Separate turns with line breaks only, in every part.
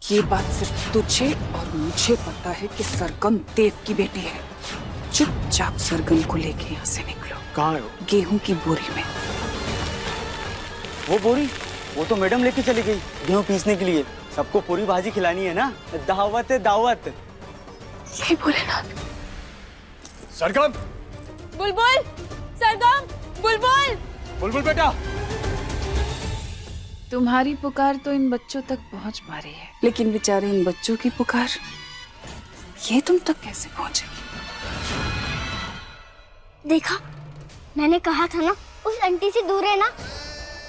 ये बात सिर्फ तुझे और मुझे पता है कि सरगम देव की बेटी है। चुपचाप सरगम को लेके यहाँ से निकलो।
कहाँ है वो?
गेहूं की बोरी में।
वो बोरी? वो तो मैडम लेके चली गई गेहूं पीसने के लिए। सबको पूरी भाजी खिलानी है ना, दावत है दावत।
हे भोलेनाथ।
सरगम!
बुलबुल! सरगम! बुलबुल!
बुलबुल बेटा!
तुम्हारी पुकार तो इन बच्चों तक पहुंच पा रही है, लेकिन बेचारे इन बच्चों की पुकार ये तुम तक कैसे पहुंचेगी?
देखा, मैंने कहा था ना उस आंटी से दूर रहना।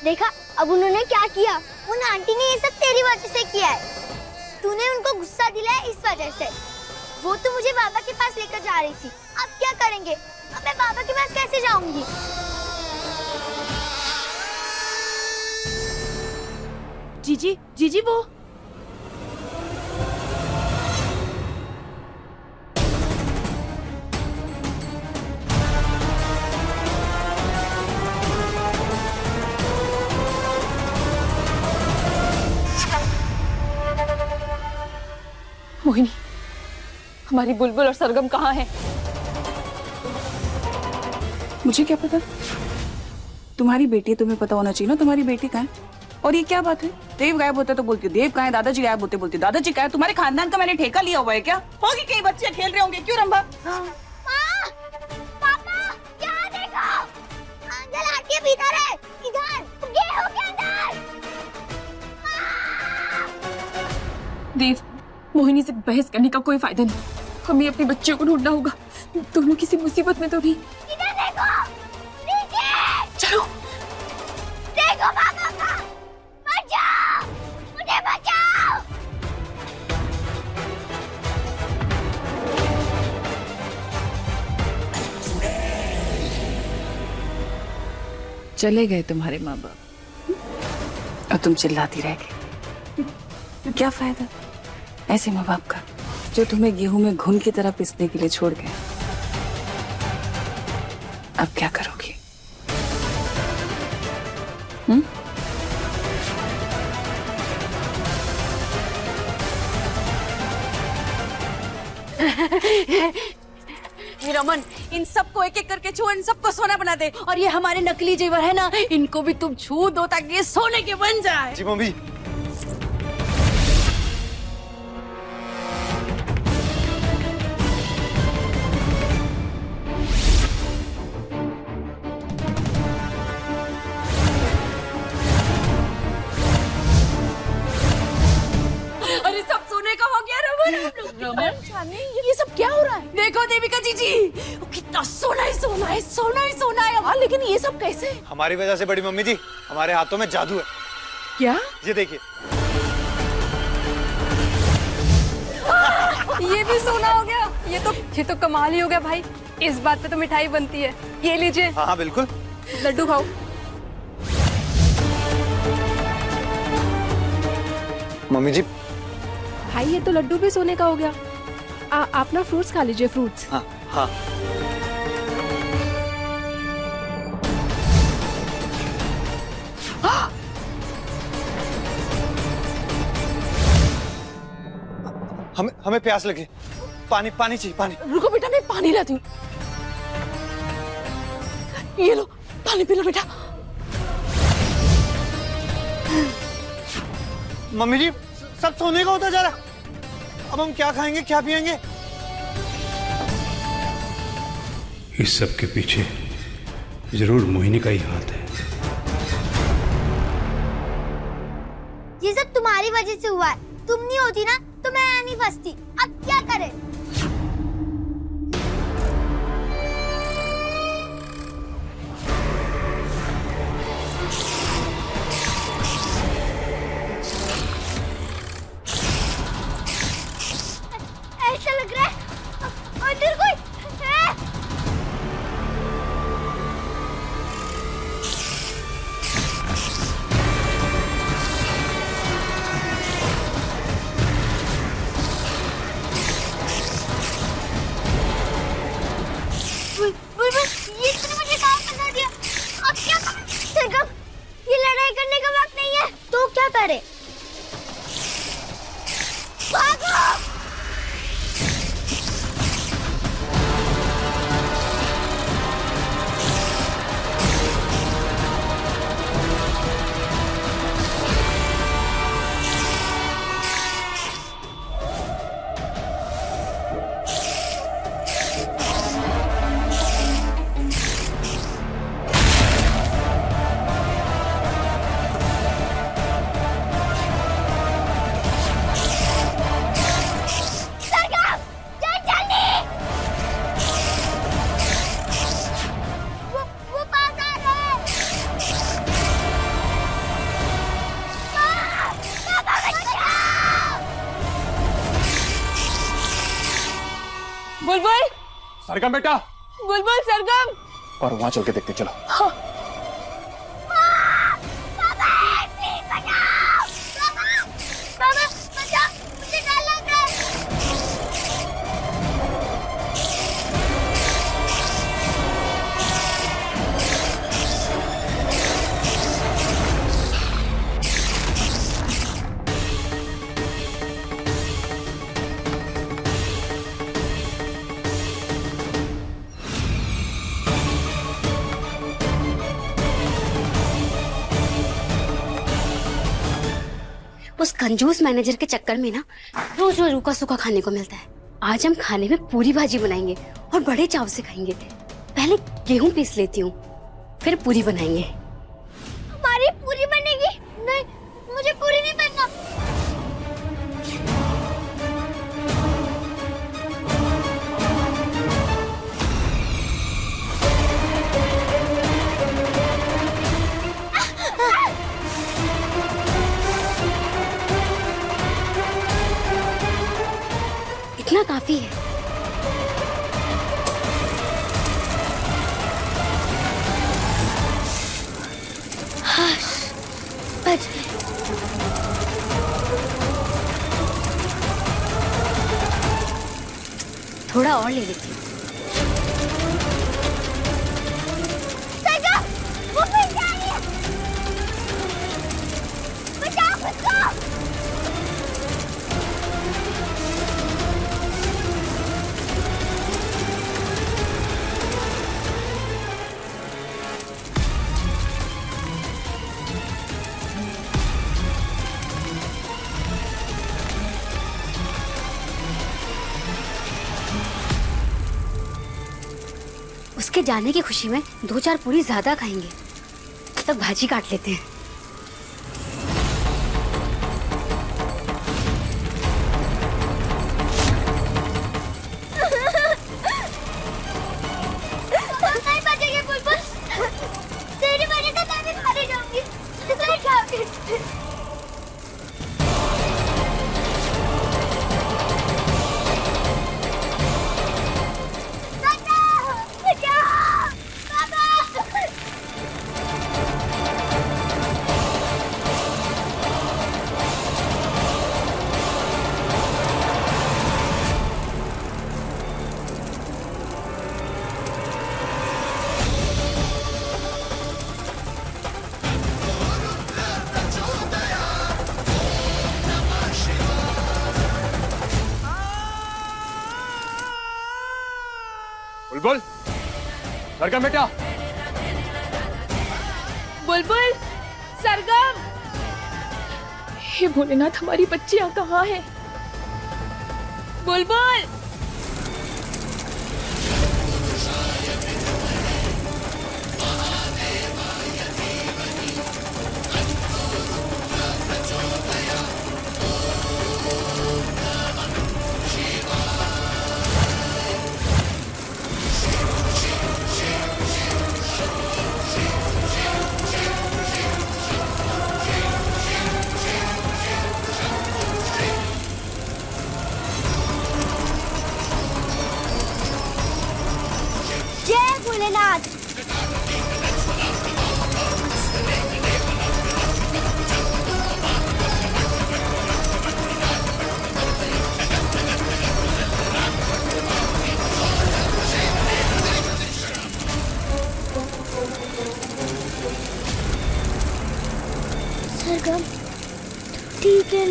देखा अब उन्होंने क्या किया। उन आंटी ने ये सब तेरी वजह से किया है। तूने उनको गुस्सा दिलाया इस वजह से। वो तो मुझे बाबा के पास लेकर जा रही थी। अब क्या करेंगे? अब मैं बाबा के पास कैसे जाऊंगी?
जीजी, जीजी वो मोहिनी, हमारी बुलबुल और सरगम कहाँ हैं?
मुझे क्या पता? तुम्हारी बेटी है, तुम्हें पता होना चाहिए ना तुम्हारी बेटी कहाँ है। और ये क्या बात है? देव गायब होता तो बोलती देव कहाँ है, दादाजी गायब होते बोलती दादाजी कहाँ है। तुम्हारे खानदान का मैंने ठेका लिया हुआ है क्या? होगी कई बच्चे खेल रहे होंगे, क्यों रंभा?
पापा, क्या देखो? अंकल आके भीतर है, इधर, गेहूं के अंदर।
देव, मोहिनी से बहस करने का कोई फायदा नहीं। हमें अपने बच्चों को ढूंढना होगा। दोनों किसी मुसीबत में तो नहीं।
इधर देखो, नीचे।
चलो।
देखो पापा का, बचाओ, मुझे बचाओ।
चले गए तुम्हारे माँ बाप और तुम चिल्लाती रह गई। क्या फायदा ऐसे माँ बाप का जो तुम्हें गेहूं में घुन की तरह पिसने के लिए छोड़ गए। अब क्या करोगी?
रमन, इन सबको एक एक करके छू, इन सबको सोना बना दे। और ये हमारे नकली जेवर है ना, इनको भी तुम छू दो ताकि ये सोने के बन जाए।
जी मम्मी।
अरे सब सोने का हो गया रमन। रमन, ये सब क्या हो रहा है? देखो देविका जीजी, कितना सोना ही सोना है, सोना ही सोना है। हाँ, लेकिन ये सब कैसे?
हमारी वजह से बड़ी मम्मी जी, हमारे हाथों में जादू है।
क्या?
ये देखिए।
ये भी सोना हो गया। ये तो कमाल ही हो गया भाई। इस बात पे तो मिठाई बनती है। ये लीजिए।
हाँ हाँ बिल्कुल।
लड्डू खाओ।
मम्मी जी।
भाई ये तो लड्डू भी सोने का हो गया। आप ना फ्रूट्स खा लीजिए, फ्रूट्स।
हाँ हाँ। हमें प्यास लगी। पानी पानी चाहिए, पानी।
रुको बेटा, मैं पानी लाती हूँ। ये लो, पानी पी लो बेटा।
मम्मी जी, सब सोने का होता जा रहा। अब हम क्या खाएंगे, क्या पिएंगे?
इस सब के पीछे जरूर मोहिनी का ही हाथ है।
ये सब तुम्हारी वजह से हुआ है। तुम नहीं होती ना तो मैं यहाँ नहीं फंसती। अब क्या करें? ऐसा लग रहा है अंदर कोई है। बुलबुल, ये इसने मुझे कहाँ फंसा दिया? अब क्या करें? सरगम, ये लड़ाई करने का वक्त नहीं है। तो क्या करें? भागो!
बुलबुल,
सरगम बेटा।
बुलबुल, सरगम।
और वहां चल के देखते, चलो।
हाँ।
उस कंजूस मैनेजर के चक्कर में ना रोज रोज रूखा सूखा खाने को मिलता है। आज हम खाने में पूरी भाजी बनाएंगे और बड़े चाव से खाएंगे। पहले गेहूं पीस लेती हूँ, फिर पूरी बनाएंगे।
हमारी पूरी बनेगी? नहीं, मुझे पूरी नहीं बनना।
इतना काफी है। बच गए। थोड़ा और ले लेती हूँ।
वो फिर जा रही है। बचाओ खुद को।
उसके जाने की खुशी में 2-4 पूरी ज्यादा खाएंगे। तब तक भाजी काट लेते हैं।
नहीं बचेंगे बुलबुल। तेरी वजह से मैं भी मारी जाऊंगी। नहीं खाओगी।
बुलबुल, सरगम बेटा।
बुलबुल, सरगम। हे भोलेनाथ, हमारी बच्चियां कहाँ हैं? बुलबुल।
जय भोलेनाथ।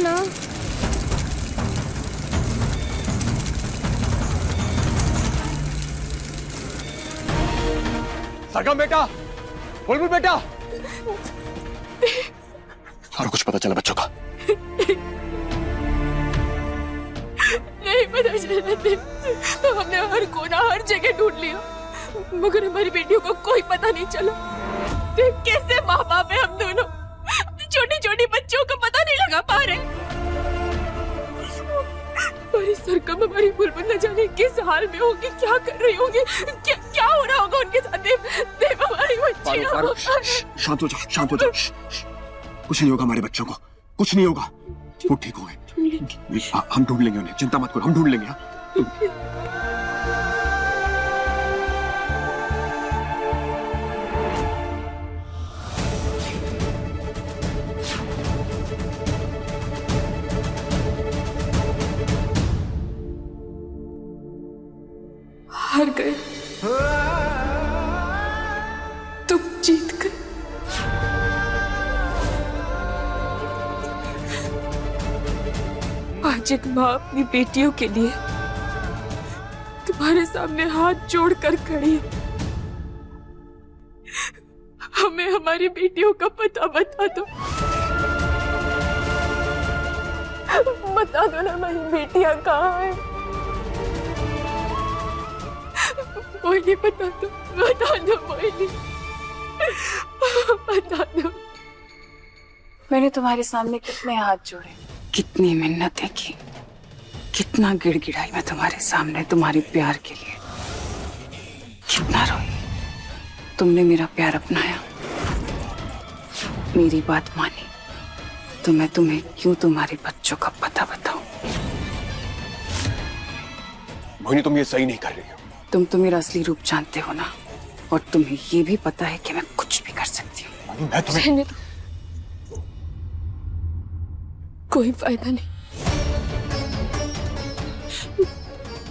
ना।
सरगम बेटा, बुलबुल बेटा। और कुछ पता चला बच्चों का?
नहीं पता चला देव। हमने हर कोना हर जगह ढूंढ लिया मगर हमारी बेटियों को कोई पता नहीं चला। देव कैसे माँ बाप है हम दोनों, छोटी छोटी बच्चों को पता नहीं लगा पा रहे। हमारी सरगम हमारी बुलबुल न जाने किस हाल में होगी, क्या कर रही होगी, क्या हो रहा होगा उनके साथ। देव देव हमारी बच्चियों।
शांत हो जाओ, शांत हो जाओ। कुछ नहीं होगा हमारे बच्चों को, कुछ नहीं होगा। वो ठीक हो गए। हम ढूंढ लेंगे उन्हें, चिंता मत करो, हम ढूंढ लेंगे।
हार गए, तुम जीत गए। आज एक माँ अपनी बेटियों के लिए तुम्हारे सामने हाथ जोड़कर खड़ी है। हमें हमारी बेटियों का पता बता दो, बता दो ना हमारी बेटियां कहाँ हैं। मोहिनी बता दो, बता दो मोहिनी, बता दो।
मैंने तुम्हारे सामने कितने हाथ जोड़े, कितनी मिन्नतें की, कितना गिड़गिड़ाई मैं तुम्हारे सामने तुम्हारे प्यार के लिए, कितना रोई। तुमने मेरा प्यार अपनाया, मेरी बात मानी, तो मैं तुम्हें क्यों तुम्हारे बच्चों का पता बताऊं।
मोहिनी तुम ये सही नहीं कर रही हो।
तुम तो मेरा असली रूप जानते हो ना, और तुम्हें ये भी पता है कि मैं कुछ भी कर सकती हूँ।
मैं तुम्हें
कोई फायदा नहीं,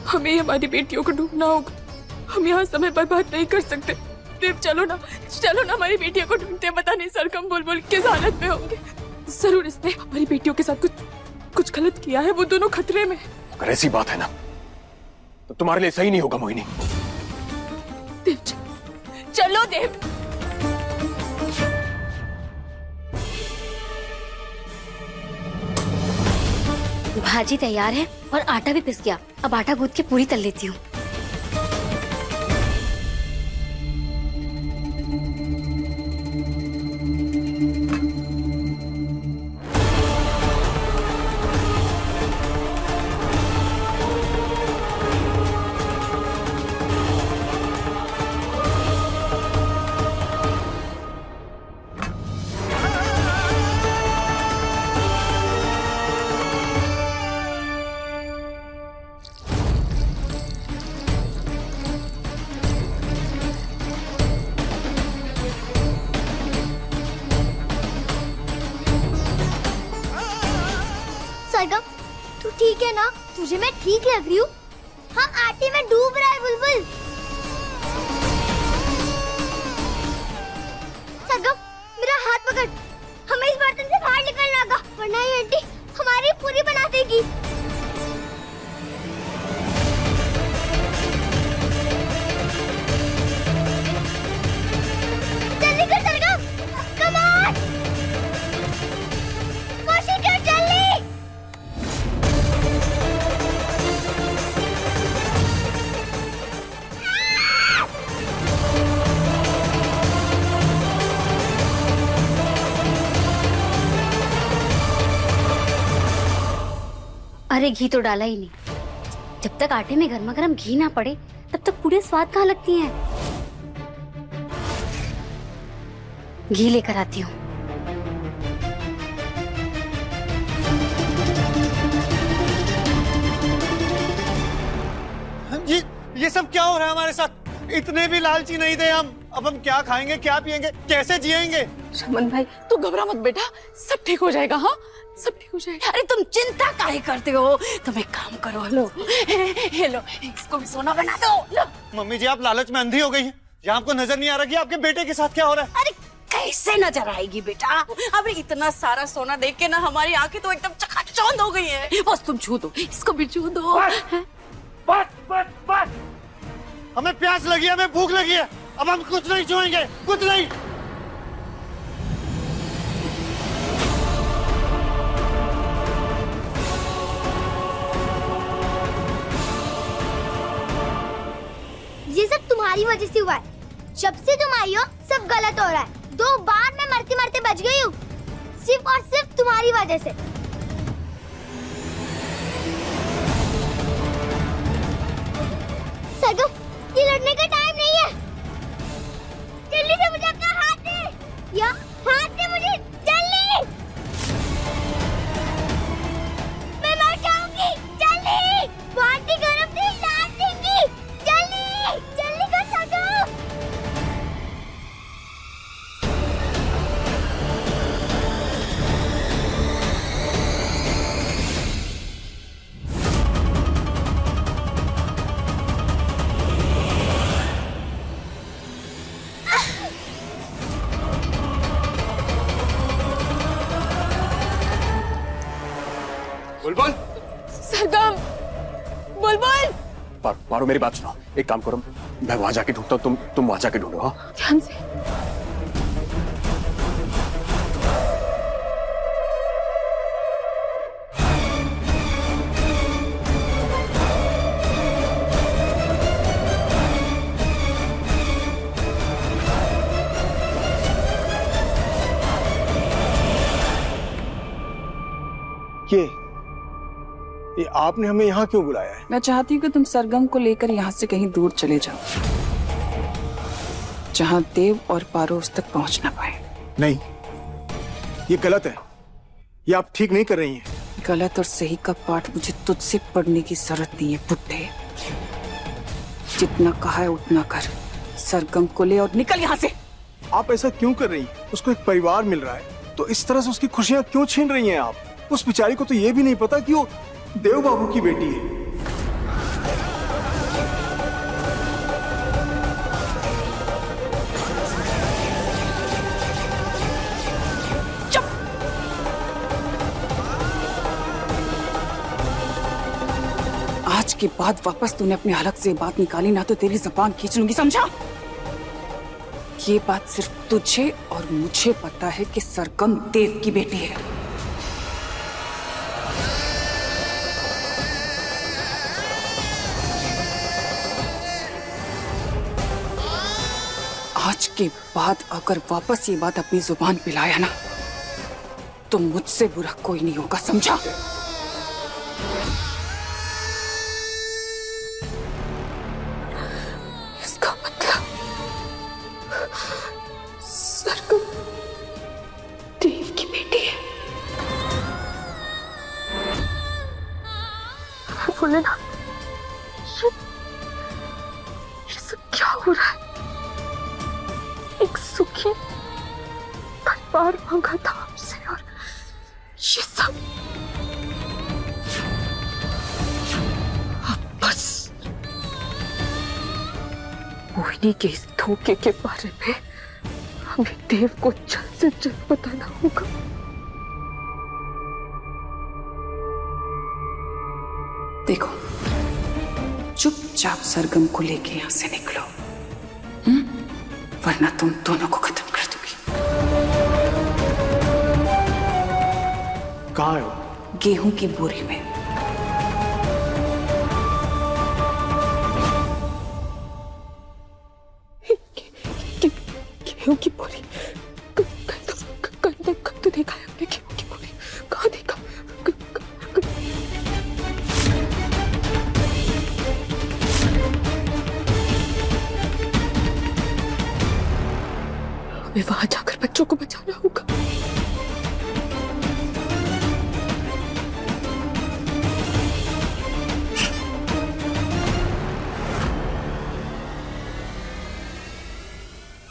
हमें हमारी बेटियों को ढूंढना होगा। हम यहाँ समय बर्बाद नहीं कर सकते। देव चलो ना हमारी बेटियों को ढूंढते। पता नहीं सरगम बुलबुल किस हालत में होंगे। जरूर इसने हमारी बेटियों के साथ कुछ गलत किया है। वो दोनों खतरे में।
अगर ऐसी बात है ना तो तुम्हारे लिए सही नहीं होगा मोहिनी।
देव चलो देव।
भाजी तैयार है और आटा भी पिस गया। अब आटा गूंथ के पूरी तल लेती हूँ।
सरगम तू ठीक है ना? तुझे मैं ठीक लग रही हूँ? हाँ आटे में डूब रहा है बुलबुल। सरगम मेरा हाथ पकड़, हमें इस बर्तन से बाहर निकलना होगा वरना ये आंटी हमारी पूरी बना देगी। जल्दी कर सरगम, कम ऑन, कोशिश कर जल्दी।
अरे घी तो डाला ही नहीं। जब तक आटे में गर्मा गर्म घी ना पड़े तब तक पूरे स्वाद कहाँ लगती हैं। घी लेकर आती हूँ।
ये सब क्या हो रहा है हमारे साथ? इतने भी लालची नहीं थे हम। अब हम क्या खाएंगे, क्या पिएंगे, कैसे जिएंगे?
शमन भाई तू घबरा मत बेटा, सब ठीक हो जाएगा। हाँ सब ठीक हो जाएगा। अरे तुम चिंता काहे करते हो? तुम एक काम करो, लो लो इसको भी सोना बना दो। लो
मम्मी जी आप लालच में अंधी हो गई हैं। यहाँ आपको नजर नहीं आ रहा कि आपके बेटे के साथ क्या हो रहा है?
अरे कैसे नजर आएगी बेटा? अरे इतना सारा सोना देख के ना हमारी आंखें तो एकदम चकाचौंध चौंध हो गई है। बस तुम छू दो, इसको भी छू दो।
बस हमें प्यास लगी है, हमें भूख लगी है, अब हम कुछ नहीं छुएंगे, कुछ नहीं।
ये सब तुम्हारी वजह से हुआ है। जब से तुम आई हो सब गलत हो रहा है। 2 बार मैं मरते मरते बच गई हूँ, सिर्फ और सिर्फ तुम्हारी वजह से। सरगम, ये लड़ने का टाइम नहीं है। जल्दी से मुझे अपना हाथ दे, या हाथ दे मुझे जल्दी। मैं मर जाऊंगी, जल्दी। बहुत ही गरम थी, लाल देंगी, जल्दी जल्दी कर सरगम।
बुलबुल,
सरगम, बुलबुल,
मारो मेरी बात सुनो। एक काम करो, मैं वहां जाके ढूंढता हूँ, तुम वहां जाके ढूंढो। हाँ
ध्यान से।
ये आपने हमें यहाँ क्यों बुलाया है?
मैं चाहती हूँ कि तुम सरगम को लेकर यहाँ से कहीं दूर चले जाओ, जहाँ देव और पारो उस तक पहुँच ना पाए।
नहीं, ये गलत है, ये आप ठीक नहीं कर रही हैं।
गलत और सही का पाठ मुझे तुझसे पढ़ने की जरूरत नहीं है बुड्ढे। जितना कहा है उतना कर, सरगम को ले और निकल यहाँ से।
आप ऐसा क्यों कर रही हैं? उसको एक परिवार मिल रहा है, तो इस तरह से उसकी खुशियाँ क्यों छीन रही हैं आप? उस बेचारी को तो ये भी नहीं पता कि वो देव बाबू की बेटी है।
चुप। आज के बाद वापस तूने अपने हलक से बात निकाली ना तो तेरी जुबान खींच लूंगी, समझा? ये बात सिर्फ तुझे और मुझे पता है कि सरगम देव की बेटी है। आज के बाद अगर वापस ये बात अपनी जुबान पे लाया ना तो मुझसे बुरा कोई नहीं होगा, समझा?
इसका मतलब सरगम देव की बेटी है। बोले ना, ये सब क्या हो रहा है? एक सुखी परिवार मांगा था आपसे और ये सब। अब बस मोहिनी के इस धोखे के बारे में हमें देव को जल्द से जल्द बताना होगा।
देखो, चुपचाप सरगम को लेके यहाँ से निकलो, वरना तुम दोनों को खत्म कर दूंगी।
कहाँ है वो?
गेहूं की बोरी में।
गेहूं की बोरी? कब तो देखा है हमने गेहूं की बोरी? कहाँ देखा? हमें वहां जाकर बच्चों को बचाना होगा।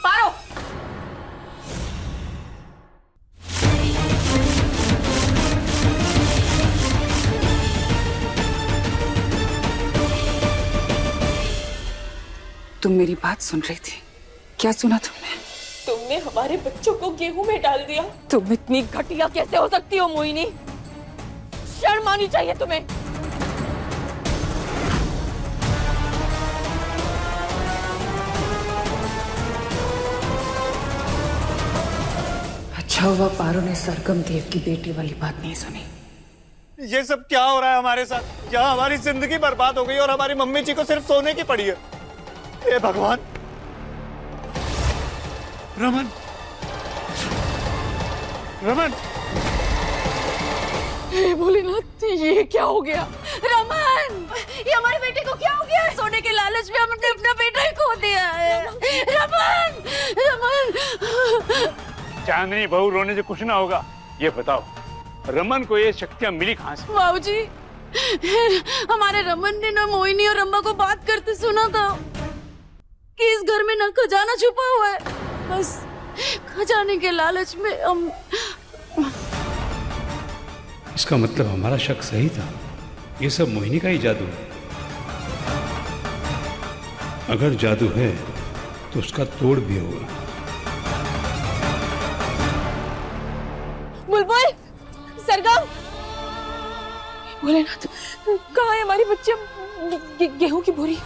पारो, तुम मेरी बात सुन रही थी? क्या सुना तुमने?
तुमने हमारे बच्चों को गेहूं में डाल दिया। तुम इतनी घटिया कैसे हो सकती हो मोहिनी? शर्म आनी चाहिए तुम्हें।
अच्छा हुआ पारो ने सरगम देव की बेटी वाली बात नहीं सुनी।
ये सब क्या हो रहा है हमारे साथ? यहाँ हमारी जिंदगी बर्बाद हो गई और हमारी मम्मी जी को सिर्फ सोने की पड़ी है। हे भगवान। रमन, रमन,
हे भोलेनाथ, ये क्या हो गया? रमन, ये हमारे बेटे को क्या हो गया? सोने के लालच में हमने अपना बेटा ही खो दिया है। रमन, रमन।
चांदनी बहू रोने से कुछ ना होगा। ये बताओ रमन को ये शक्तियां मिली कहाँ से?
बाबूजी, हमारे रमन ने ना मोहिनी और रंबा को बात करते सुना था कि इस घर में ना खजाना छुपा हुआ है। बस खजाने के लालच में हम।
इसका मतलब हमारा शक सही था। ये सब मोहिनी का ही जादू है। अगर जादू है तो उसका तोड़ भी होगा।
बुलबुल, सरगम, भोलेनाथ, कहाँ है हमारी बच्चियां? गेहूं की बोरी।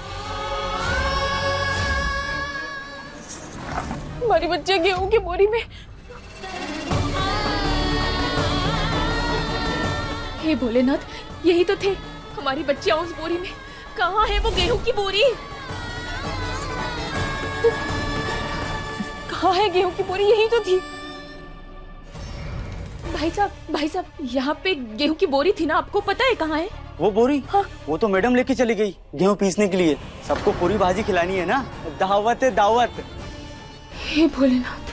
हमारी बच्चियां गेहूं की बोरी में। हे भोलेनाथ, यही तो थे हमारी बच्चियां उस बोरी में। कहाँ है वो गेहूं की बोरी? कहाँ है गेहूं की बोरी? यही तो थी। भाई साहब, यहाँ पे गेहूं की बोरी थी ना, आपको पता है कहाँ है?
वो बोरी?
हाँ।
वो तो मैडम लेके चली गई गेहूं पीसने के लिए। सबको पूरी भाजी खिलानी है ना, दावत है दावत।
हे भोलेनाथ,